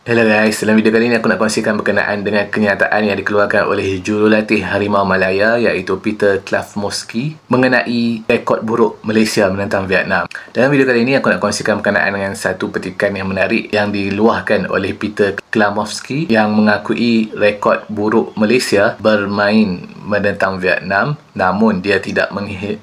Hello guys, dalam video kali ini aku nak kongsikan berkenaan dengan kenyataan yang dikeluarkan oleh jurulatih Harimau Malaya iaitu Peter Klavmovsky mengenai rekod buruk Malaysia menentang Vietnam. Dalam video kali ini aku nak kongsikan berkenaan dengan satu petikan yang menarik yang diluahkan oleh Peter Klavmovsky yang mengakui rekod buruk Malaysia bermain menentang Vietnam, namun dia tidak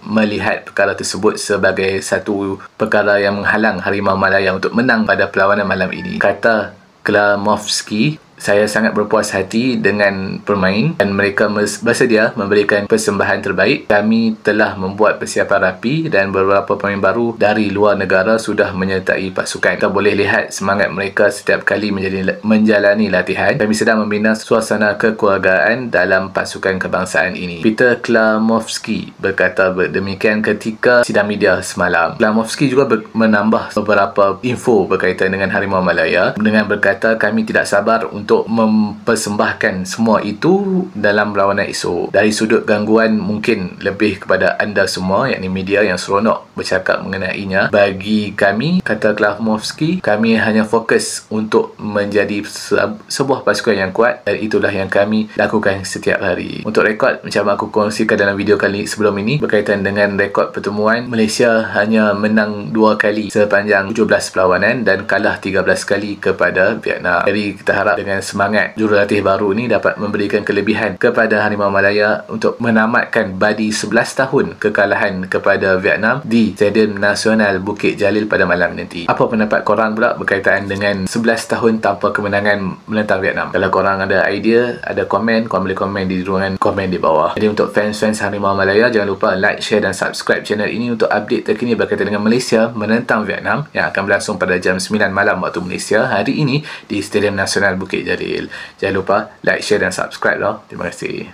melihat perkara tersebut sebagai satu perkara yang menghalang Harimau Malaya untuk menang pada perlawanan malam ini. Kata Klavmovsky, saya sangat berpuas hati dengan permain dan mereka bersedia memberikan persembahan terbaik. Kami telah membuat persiapan rapi dan beberapa pemain baru dari luar negara sudah menyertai pasukan. Kita boleh lihat semangat mereka setiap kali menjalani latihan. Kami sedang membina suasana kekeluargaan dalam pasukan kebangsaan ini. Peter Klavmovsky berkata demikian ketika sidang media semalam. Klavmovsky juga menambah beberapa info berkaitan dengan Harimau Malaya dengan berkata, kami tidak sabar untuk mempersembahkan semua itu dalam berlawanan esok. Dari sudut gangguan mungkin lebih kepada anda semua, yakni media yang seronok bercakap mengenainya. Bagi kami, kata Klavmovsky, kami hanya fokus untuk menjadi sebuah pasukan yang kuat dan itulah yang kami lakukan setiap hari. Untuk rekod, macam aku kongsikan dalam video kali sebelum ini, berkaitan dengan rekod pertemuan, Malaysia hanya menang 2 kali sepanjang 17 perlawanan dan kalah 13 kali kepada Vietnam. Jadi kita harap dengan semangat jurulatih baru ini dapat memberikan kelebihan kepada Harimau Malaya untuk menamatkan badi 11 tahun kekalahan kepada Vietnam di Stadium Nasional Bukit Jalil pada malam nanti. Apa pendapat korang pula berkaitan dengan 11 tahun tanpa kemenangan menentang Vietnam? Kalau korang ada idea, ada komen, korang boleh komen di ruangan komen di bawah. Jadi untuk fans-fans Harimau Malaya, jangan lupa like, share dan subscribe channel ini untuk update terkini berkaitan dengan Malaysia menentang Vietnam yang akan berlangsung pada jam 9 malam waktu Malaysia hari ini di Stadium Nasional Bukit Jalil. Jangan lupa like, share dan subscribe lah. Terima kasih.